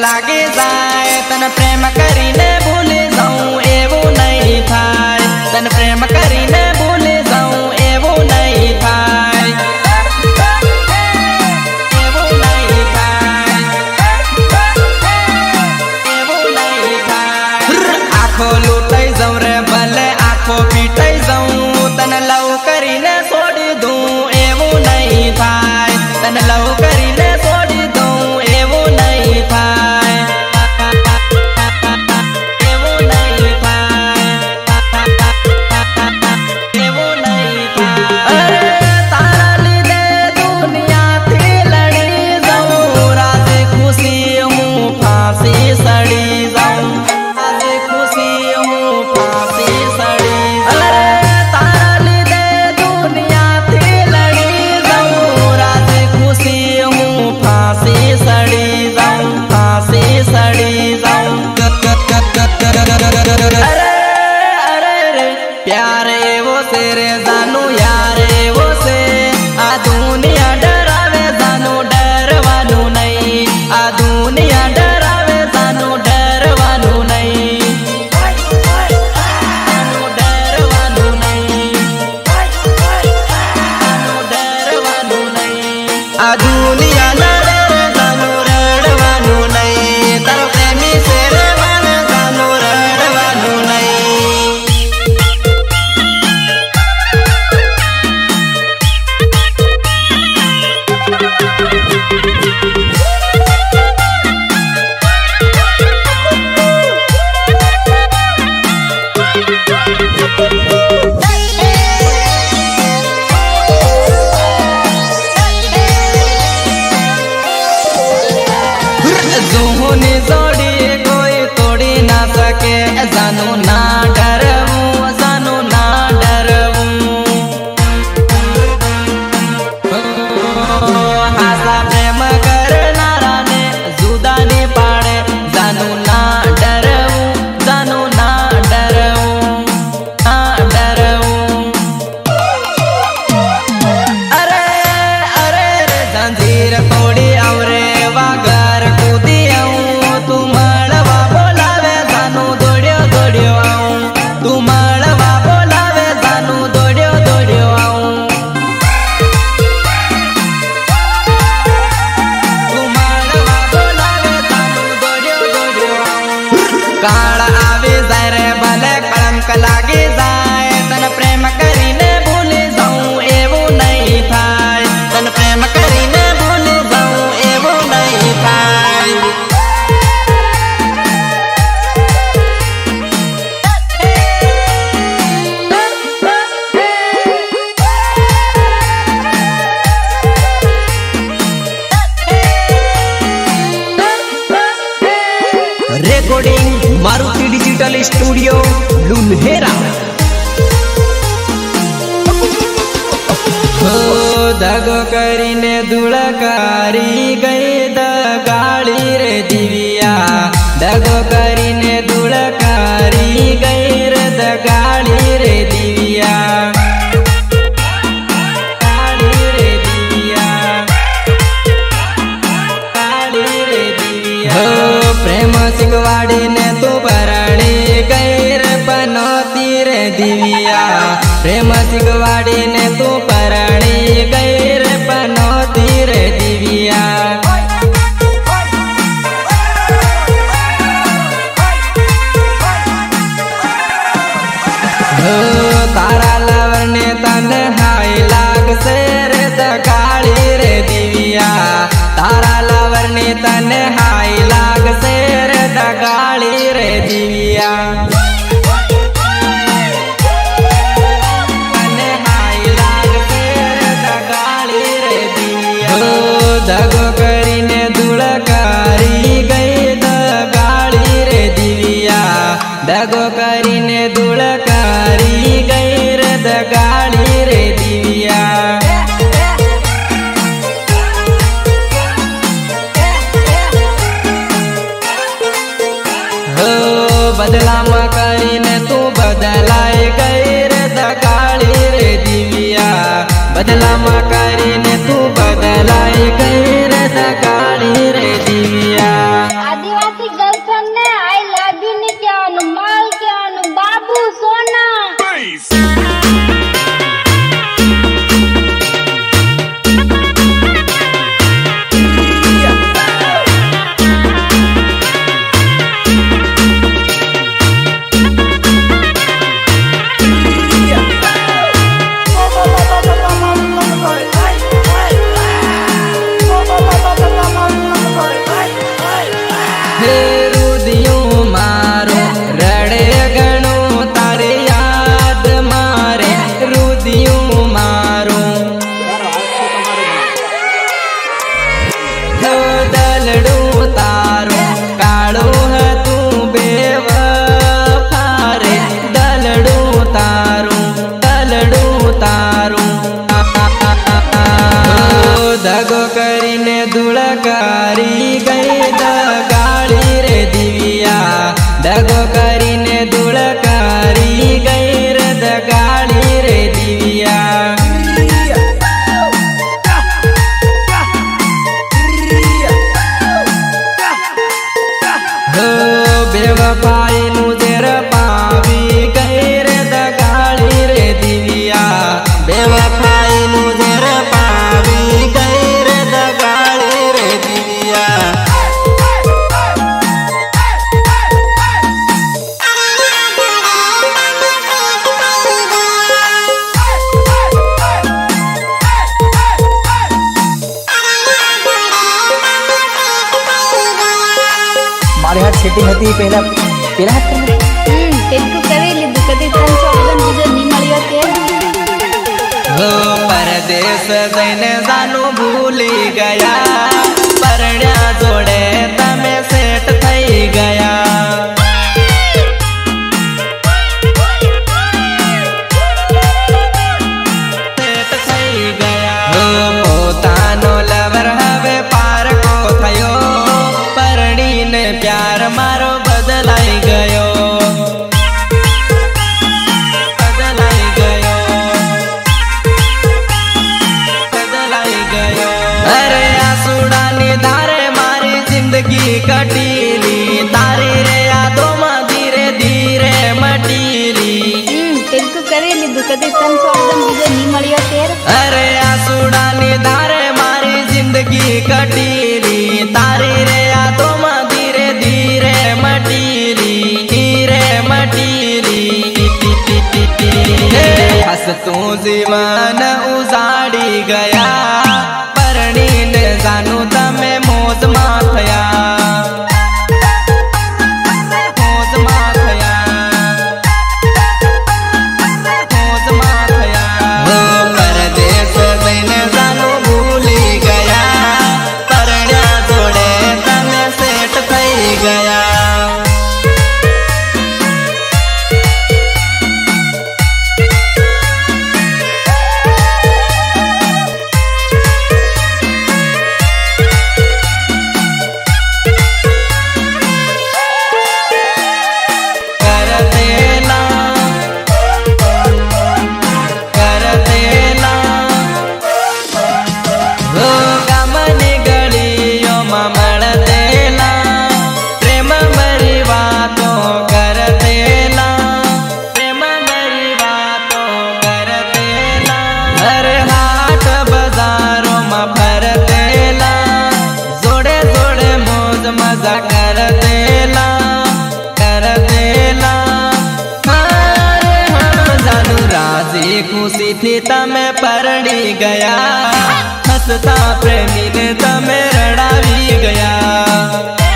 लागे जाए तन प्रेम करीने भूली जाऊं एवं नहीं थाय तन प्रेम करीने भूली जाऊं एवं नहीं थाय एवं नहीं थाय एवं नहीं थाय आँखों लूटाई जाऊं रे भले आँखों पीटाई जाऊं तन लव करीने छोड़ी दूं एवं नहीं थाय तन लव करीने छोड़ी दूं एवं नहीं थाय एवं नहीं थाय एवं नहीं थाय अरे तारा लीधे दुनिया थी लड़ी जाऊं राजी खुशी हूँ फांसी सड़ी जाऊं राजी खुशी हूँ फांसी सड़ी अरे तारा लीधे दुनिया थी लड़ी जाऊं राजी खुशी हूँ फांसी सड़ी जाऊं फांसी सड़ी जाऊं अरे अरे रे प्यारे वो तेरे जानू यारे वो से आ दुनिया डरावे जानू डरवानू नहीं आ दुनिया डरावे जानू डरवानू नहीं जानू डरवानू नहीं जानू डरवानू नहीं आ दुनिया लड़े जानू रड़वानू नहीं तारो प्रेमी से रेवान जानू रड़वानू नहीं जोहनी जोड़ी कोई तोड़ी ना सके जानू ना डरऊं जानू ना डरऊं आशा प्रेम करनारा ने जुदा नहीं पाड़े जानू ना डरऊं जानू ना डरऊं ना डरऊं अरे अरे रे जंजीर तोड़ी आवरे वागर कूदी आऊं तू मळवा बोलावे जानू दौड़ियो दौड़ियो आऊं तू मळवा बोलावे जानू दौड़ियो दौड़ियो आऊं तू मळवा बोलावे जानू दौड़ियो दौड़ियो आऊं काळ आवे जाय रे भले कलंक लागे जाय तन प्रेम करीने भूली जाऊं एवं नहीं थाय तन प्रेम करीने भूली जाऊं एवं नहीं थाय રેકોર્ડિંગ મારુતિ ડિજિટલ સ્ટુડિયો લુન્હેરા हो दगो करीने धुड़कारी गई दगाड़ी रे दिविया दगो करीने धुड़कारी गई रे दगाड़ी रे दिविया गाड़ी रे दिविया गाड़ी रे दिविया हो प्रेम सिंगवाड़ी ने तू परणी गई रे बनोती रे दिविया प्रेम सिंगवाड़ी ने तू परणी गई रे बनोती रे दिविया हो तारा लवर ने तन हाय लाग से रे दगाड़ी रे दिविया तारा लवर ने तन हाय लाग से रे दगाड़ी रे दिविया दगो करीने धुड़कारी गई दगाड़ी रे दिविया दगो करीने धुड़कारी गई रे दगाड़ी रे दिविया हो बदला કરી ગઈ દગાડી રે દિવ્યા દગો કરીને ધૂળ કરી ગઈ રે દગાડી રે દિવ્યા બેવફાઈ નું ઝેર પાવી ગઈ રે દગાડી રે દિવ્યા બેવફાઈ નું ઝેર પાવી ગઈ રે દગાડી રે દિવ્યા મારી હાથ સેટિંગ હતી પહેલા પેલા હાથ કરી તેટલું કરી લીધું કદી 300 બીજો નહીં મળ્યો કે હો પરદેશ જઈને જાનું ભૂલી ગયા પરણ્યા જોડે તમે સેટ થઈ ગયા સેટ થઈ ગયા હો પોતાનો લવર હવે પારકો થયો પરણીને પ્યાર મારો બદલાઈ ગયો બદલાઈ ગયો બદલાઈ ગયો અરે આસુડાની ધારે મારી જિંદગી કટીલી તારી રે યાદોમાં ધીરે ધીરે મટીલી તેટલું કરી લીધું કદી 300 બીજો નહીં મળ્યો કે અરે આસુડાની ધારે મારી જિંદગી કટીલી તારી રે યાદોમાં ધીરે ધીરે મટીલી ધીરે મટીલી હસતું જીવન ઉજાડી ગયા પરણીને જાનું તમે મોજમાં થયા મોજમાં થયા મોજમાં થયા હો પરદેશ જઈને જાનું ભૂલી ગયા પરણ્યા જોડે તમે સેટ થઈ ગયા ખુશીથી તમે પરણી ગયા હસતા પ્રેમીને તમે રડાવી ગયા